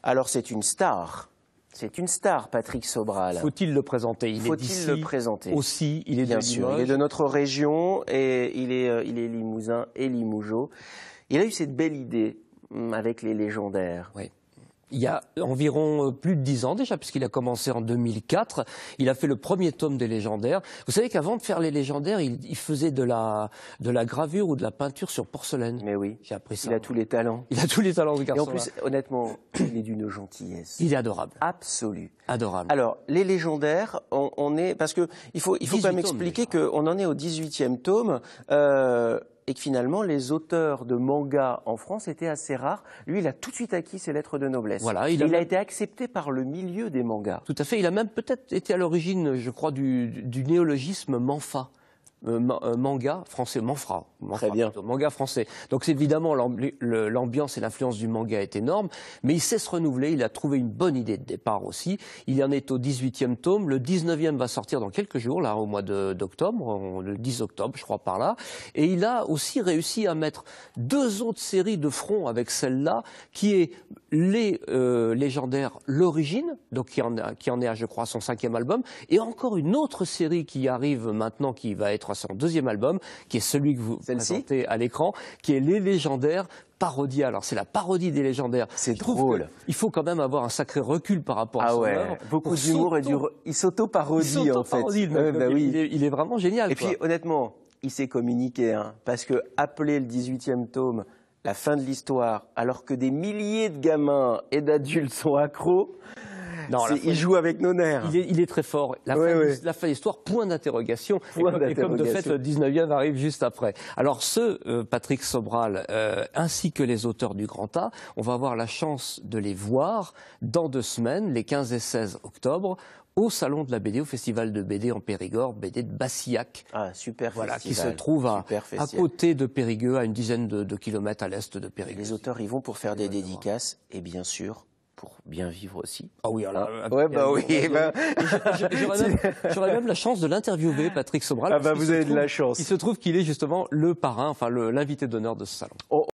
Alors c'est une star. C'est une star, Patrick Sobral. Faut-il le présenter? Faut-il le présenter aussi, il est bien de sûr. Limoges. Il est de notre région et il est limousin et limougeot. Il a eu cette belle idée avec les légendaires. Oui. Il y a environ plus de 10 ans déjà, puisqu'il a commencé en 2004. Il a fait le premier tome des légendaires. Vous savez qu'avant de faire les légendaires, il faisait de la gravure ou de la peinture sur porcelaine. Mais oui, j'ai appris ça. Il a tous les talents. Il a tous les talents, ce garçon. Et en plus, honnêtement, il est d'une gentillesse. Il est adorable. Absolue. Adorable. Alors, les légendaires, on est... Parce que il faut quand même expliquer qu'on en est au 18e tome. Et que finalement, les auteurs de manga en France étaient assez rares. Lui, il a tout de suite acquis ses lettres de noblesse. Voilà, il a été accepté par le milieu des mangas. Tout à fait. Il a même peut-être été à l'origine, je crois, du néologisme manfa. Manga français, manfra. Très bien. Plutôt, manga français. Donc évidemment, l'ambiance et l'influence du manga est énorme, mais il sait se renouveler, il a trouvé une bonne idée de départ aussi. Il en est au 18e tome, le 19e va sortir dans quelques jours, là, au mois d'octobre, le 10 octobre, je crois, par là. Et il a aussi réussi à mettre 2 autres séries de front avec celle-là, qui est les légendaires L'Origine, donc qui en est à, je crois, son 5e album, et encore une autre série qui arrive maintenant, qui va être son 2e album, qui est celui que vous présentez à l'écran, qui est Les Légendaires Parodia. Alors c'est la parodie des légendaires. C'est drôle. Il faut quand même avoir un sacré recul par rapport à son œuvre. Beaucoup d'humour et il s'auto-parodie en fait. Il est vraiment génial. Et puis honnêtement, il s'est communiqué, parce que appeler le 18e tome la fin de l'histoire, alors que des milliers de gamins et d'adultes sont accros. Il joue avec nos nerfs. Il est très fort. La fin de l'histoire, point d'interrogation. Et comme de fait, le 19e arrive juste après. Alors Patrick Sobral, ainsi que les auteurs du Grand A, on va avoir la chance de les voir dans 2 semaines, les 15 et 16 octobre, au Salon de la BD, au Festival de BD en Périgord, BD de Bassillac. Ah, super festival. Qui se trouve à côté de Périgueux, à une dizaine de kilomètres à l'est de Périgueux. Les auteurs y vont pour faire des dédicaces et bien sûr, pour bien vivre aussi. Ah oui, alors... J'aurais même la chance de l'interviewer, Patrick Sobral. Ah bah vous avez de la chance. Il se trouve qu'il est justement le parrain, enfin l'invité d'honneur de ce salon.